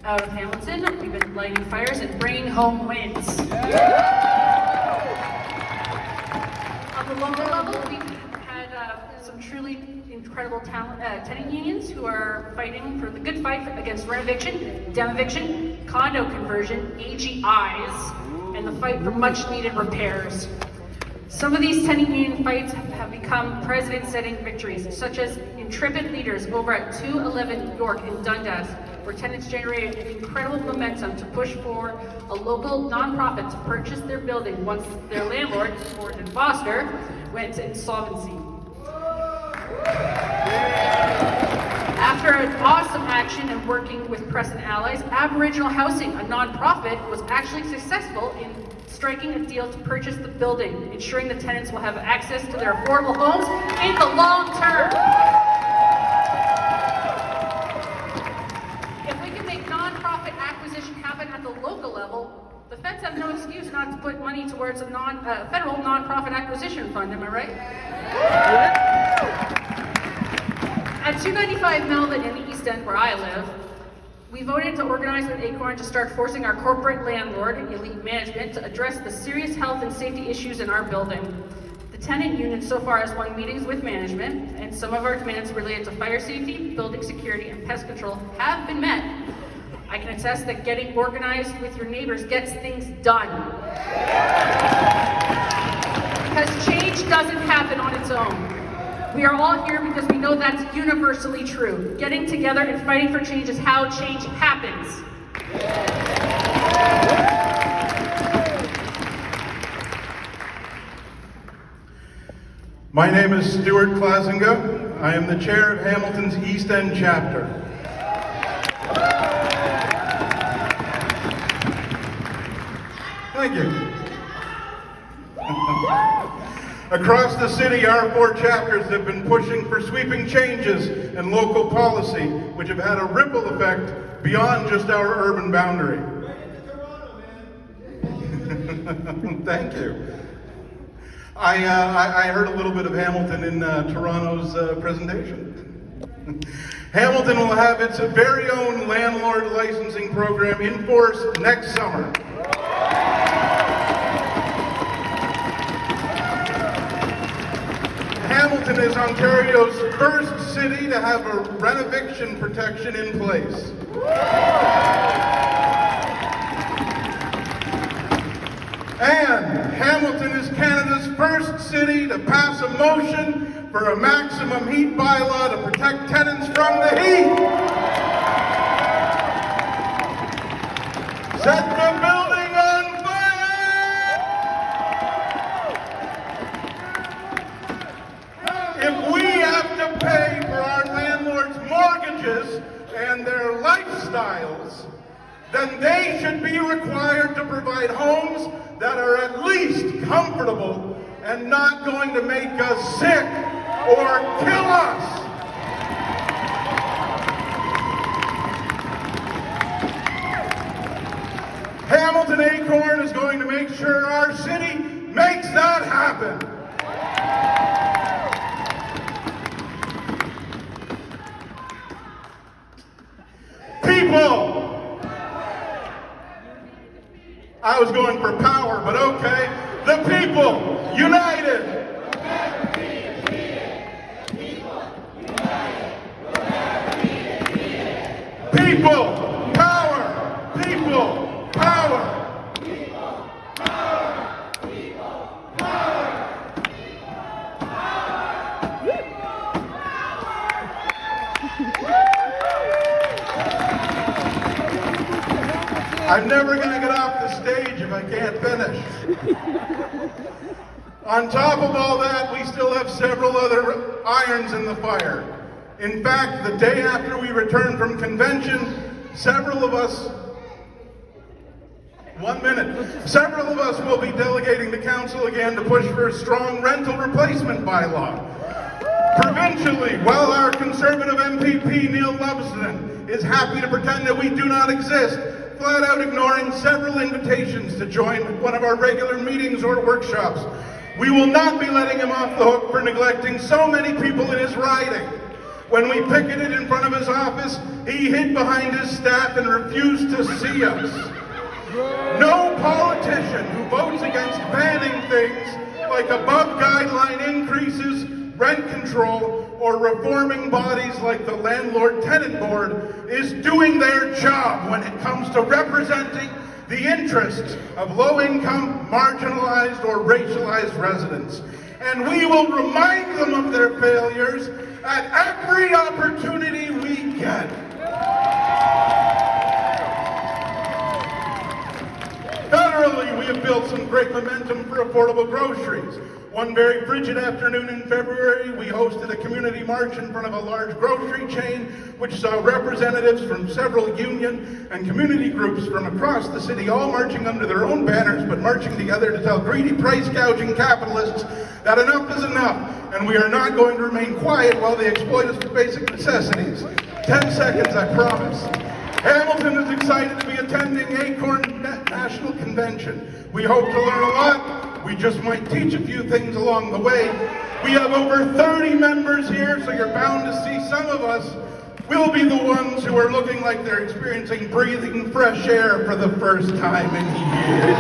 out of Hamilton. We've been lighting fires and bringing home wins. On the local level, we've had some truly incredible tenant unions who are fighting for the good fight against rent eviction, dem eviction, condo conversion, AGIs, and the fight for much needed repairs. Some of these tenant union fights have become precedent-setting victories, such as intrepid leaders over at 211 York in Dundas, where tenants generated incredible momentum to push for a local nonprofit to purchase their building once their landlord, Ford and Foster, went into insolvency. After an awesome action and working with press and allies, Aboriginal Housing, a nonprofit, was actually successful in striking a deal to purchase the building, ensuring the tenants will have access to their affordable homes in the long term. If we can make nonprofit acquisition happen at the local level, the feds have no excuse not to put money towards a federal nonprofit acquisition fund, am I right? At 295 Melvin in the East End, where I live, we voted to organize with ACORN to start forcing our corporate landlord and elite management to address the serious health and safety issues in our building. The tenant union so far has won meetings with management, and some of our demands related to fire safety, building security, and pest control have been met. I can attest that getting organized with your neighbors gets things done. Because change doesn't happen on its own. We are all here because we know that's universally true. Getting together and fighting for change is how change happens. My name is Stuart Klasinga. I am the chair of Hamilton's East End chapter. Thank you. Across the city, our 4 chapters have been pushing for sweeping changes in local policy, which have had a ripple effect beyond just our urban boundary. Thank you. I heard a little bit of Hamilton in Toronto's presentation. Hamilton will have its very own landlord licensing program in force next summer. Hamilton is Ontario's first city to have a rent eviction protection in place. And Hamilton is Canada's first city to pass a motion for a maximum heat bylaw to protect tenants from the heat. Set the building on fire! If we have to pay for our landlords' mortgages and their lifestyles, then they should be required to provide homes that are at least comfortable and not going to make us sick or kill us. Hamilton ACORN is going to make sure our city makes that happen. People! I was going for power, but okay. The people, united! People, power! People, power! People, power! People, power! I'm never going to get off the stage if I can't finish. On top of all that, we still have several other irons in the fire. In fact, the day after we return from convention, several of us will be delegating to council again to push for a strong rental replacement bylaw. Provincially, while our Conservative MPP Neil Lovesden is happy to pretend that we do not exist, flat out ignoring several invitations to join one of our regular meetings or workshops, we will not be letting him off the hook for neglecting so many people in his riding. When we picketed in front of his office, he hid behind his staff and refused to see us. No politician who votes against banning things like above guideline increases, rent control, or reforming bodies like the Landlord-Tenant Board is doing their job when it comes to representing the interests of low-income, marginalized, or racialized residents. And we will remind them of their failures at every opportunity we get. Federally, we have built some great momentum for affordable groceries. One very frigid afternoon in February, we hosted a community march in front of a large grocery chain, which saw representatives from several union and community groups from across the city, all marching under their own banners, but marching together to tell greedy, price-gouging capitalists that enough is enough, and we are not going to remain quiet while they exploit us for basic necessities. 10 seconds, I promise. Hamilton is excited to be attending ACORN National Convention. We hope to learn a lot. We just might teach a few things along the way. We have over 30 members here, so you're bound to see some of us will be the ones who are looking like they're experiencing breathing fresh air for the first time in years.